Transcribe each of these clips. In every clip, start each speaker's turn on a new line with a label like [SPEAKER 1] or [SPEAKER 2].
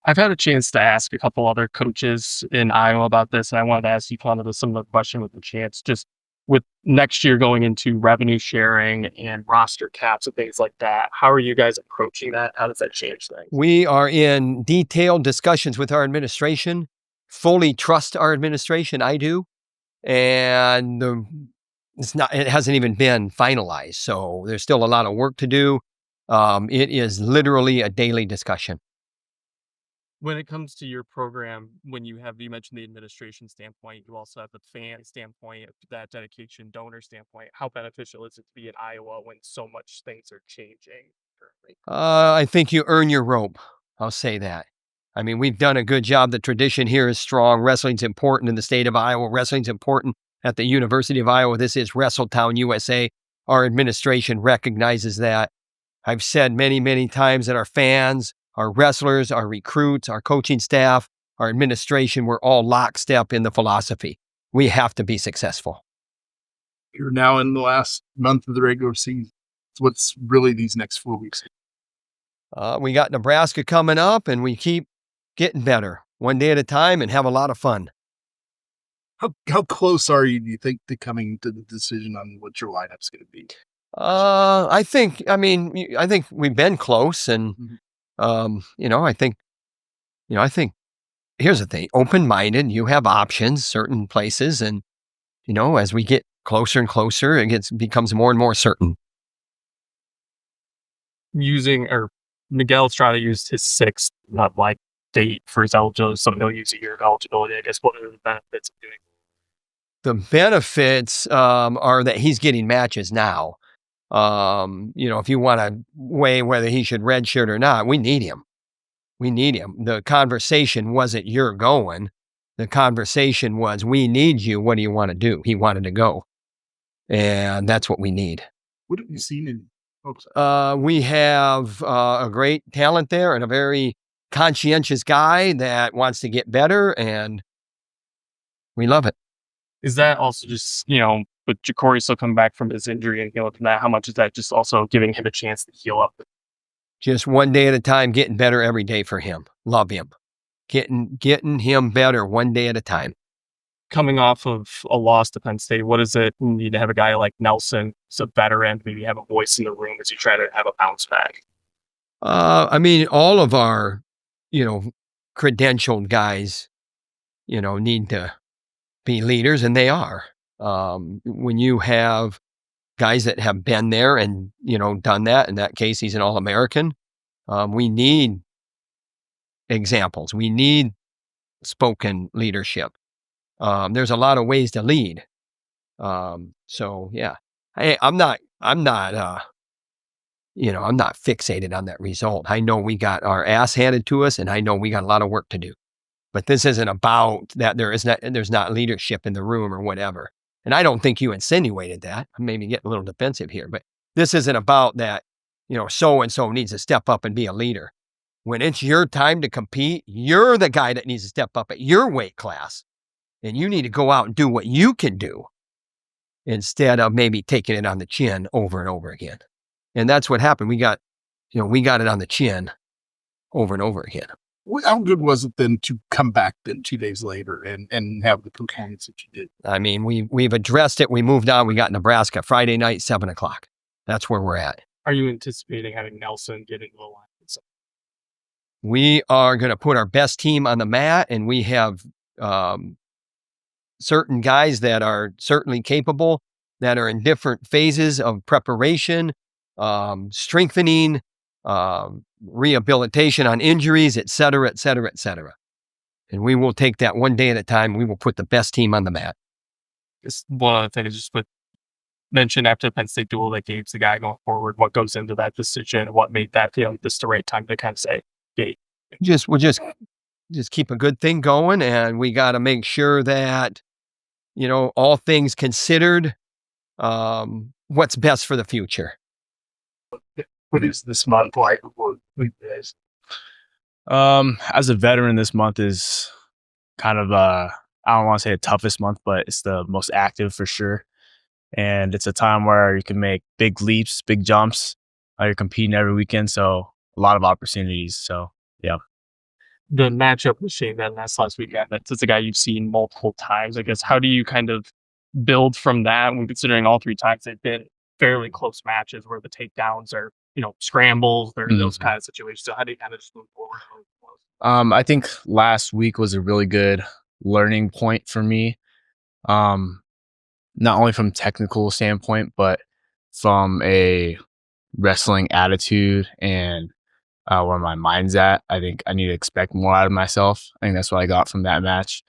[SPEAKER 1] I've had a chance to ask a couple other coaches in Iowa about this, and I wanted to ask you kind of a similar question with the chance. Just with next year going into revenue sharing and roster caps and things like that, how are you guys approaching that? How does that change things?
[SPEAKER 2] We are in detailed discussions with our administration, fully trust our administration. I do. And it hasn't even been finalized. So there's still a lot of work to do. It is literally a daily discussion.
[SPEAKER 1] When it comes to your program, you mentioned the administration standpoint, you also have the fan standpoint, that dedication, donor standpoint. How beneficial is it to be in Iowa when so much things are changing currently?
[SPEAKER 2] I think you earn your rope. I'll say that. I mean, we've done a good job. The tradition here is strong. Wrestling's important in the state of Iowa. Wrestling's important at the University of Iowa. This is Wrestletown, USA. Our administration recognizes that. I've said many, many times that our fans, our wrestlers, our recruits, our coaching staff, our administration, we're all lockstep in the philosophy. We have to be successful.
[SPEAKER 3] You're now in the last month of the regular season. What's really these next 4 weeks?
[SPEAKER 2] We got Nebraska coming up, and we keep getting better one day at a time and have a lot of fun.
[SPEAKER 3] How close are you, do you think, to coming to the decision on what your lineup's going to be?
[SPEAKER 2] I think we've been close, and I think here's the thing: open-minded. You have options, certain places, and as we get closer and closer, becomes more and more certain.
[SPEAKER 1] Miguel Estrada used his sixth, date for his eligibility, so he'll use a year of eligibility. I guess what are the benefits of doing?
[SPEAKER 2] The benefits are that he's getting matches now. If you want to weigh whether he should redshirt or not, we need him. We need him. The conversation wasn't you're going. The conversation was, we need you. What do you want to do? He wanted to go. And that's what we need.
[SPEAKER 3] What have you seen in folks?
[SPEAKER 2] We have a great talent there and a very conscientious guy that wants to get better, and we love it.
[SPEAKER 1] Is that also just, with Jacori still coming back from his injury and healing from that, how much is that just also giving him a chance to heal up?
[SPEAKER 2] Just one day at a time, getting better every day for him. Love him. Getting him better one day at a time.
[SPEAKER 1] Coming off of a loss to Penn State, what does it need to have a guy like Nelson, who's a veteran, maybe have a voice in the room as you try to have a bounce back?
[SPEAKER 2] All of our, credentialed guys, need to be leaders, and they are. When you have guys that have been there and, done that, in that case, he's an All-American. We need examples. We need spoken leadership. There's a lot of ways to lead. So yeah, I'm not fixated on that result. I know we got our ass handed to us, and I know we got a lot of work to do. But this isn't about that. There's not leadership in the room or whatever. And I don't think you insinuated that. I may be getting a little defensive here, but this isn't about that, so-and-so needs to step up and be a leader. When it's your time to compete, you're the guy that needs to step up at your weight class. And you need to go out and do what you can do instead of maybe taking it on the chin over and over again. And that's what happened. We got it on the chin over and over again.
[SPEAKER 3] How good was it then to come back then 2 days later and have the performance that you did?
[SPEAKER 2] I mean, we've addressed it. We moved on. We got Nebraska Friday night, 7:00. That's where we're at.
[SPEAKER 1] Are you anticipating having Nelson get into the line?
[SPEAKER 2] We are going to put our best team on the mat, and we have certain guys that are certainly capable, that are in different phases of preparation, strengthening, rehabilitation on injuries, et cetera, et cetera, et cetera. And we will take that one day at a time. We will put the best team on the mat.
[SPEAKER 1] Just one other thing is just mention after the Penn State duel that Gabe's the guy going forward. What goes into that decision? What made that feel like this the right time to kind of say, Gabe?
[SPEAKER 2] We'll just keep a good thing going, and we got to make sure that, all things considered, what's best for the future.
[SPEAKER 3] What is this month like for you guys?
[SPEAKER 4] As a veteran, this month is kind of I don't want to say the toughest month, but it's the most active for sure. And it's a time where you can make big leaps, big jumps. You're competing every weekend, so a lot of opportunities. So yeah.
[SPEAKER 1] the matchup with Shane Van Ness last weekend, that's a guy you've seen multiple times. I guess how do you kind of build from that when considering all three times they've been fairly close matches where the takedowns are, scrambles or those kind of situations. So how do you kind of just move forward?
[SPEAKER 4] I think last week was a really good learning point for me. Not only from technical standpoint, but from a wrestling attitude and where my mind's at. I think I need to expect more out of myself. I think that's what I got from that match.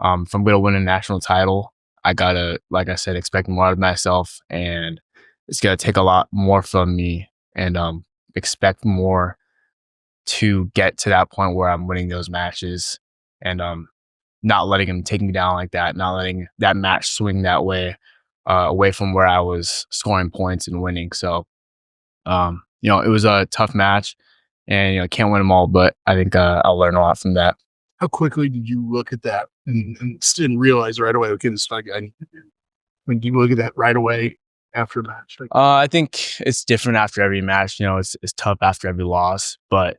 [SPEAKER 4] If I'm going to win a national title, I gotta, like I said, expect more out of myself, and it's gonna take a lot more from me, and expect more to get to that point where I'm winning those matches, and not letting him take me down like that, not letting that match swing that way, away from where I was scoring points and winning. So, it was a tough match, and can't win them all, but I think I'll learn a lot from that.
[SPEAKER 3] How quickly did you look at that and realize right away, okay, this is what I need to do? When do you look at that right away after a match? Like,
[SPEAKER 4] I think it's different after every match. It's tough after every loss, but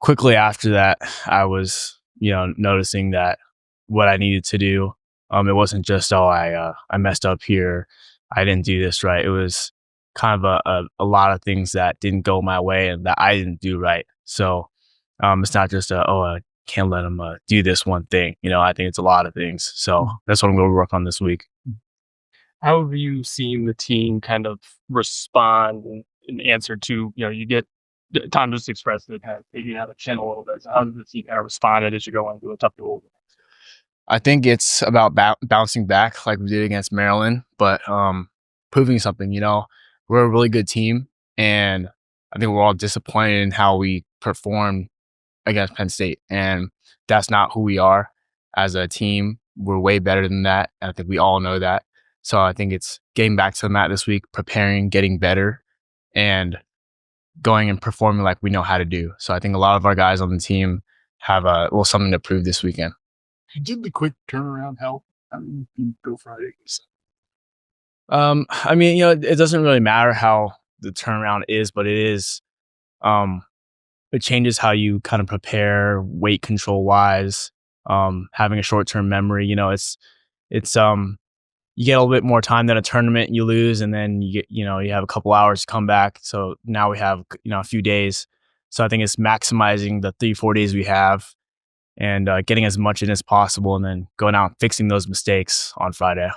[SPEAKER 4] quickly after that, I was noticing that what I needed to do. It wasn't just I messed up here, I didn't do this right. It was kind of a lot of things that didn't go my way and that I didn't do right. So it's not just I can't let him do this one thing. I think it's a lot of things. So that's what I'm going to work on this week.
[SPEAKER 1] How have you seen the team kind of respond and answer to, you get Tom just expressed it kind of taking out the chin a little bit. So how does the team kind of respond as you go into a tough duel?
[SPEAKER 4] I think it's about bouncing back like we did against Maryland, but proving something. We're a really good team, and I think we're all disappointed in how we performed against Penn State, and that's not who we are as a team. We're way better than that, and I think we all know that. So I think it's getting back to the mat this week, preparing, getting better, and going and performing like we know how to do. So I think a lot of our guys on the team have something to prove this weekend.
[SPEAKER 3] did the quick turnaround help? I mean, you go Friday.
[SPEAKER 4] It doesn't really matter how the turnaround is, but it is, it changes how you kind of prepare weight control wise, having a short-term memory. It's you get a little bit more time than a tournament you lose, and then you have a couple hours to come back. So now we have, a few days. So I think it's maximizing the 3-4 days we have and getting as much in as possible, and then going out and fixing those mistakes on Friday.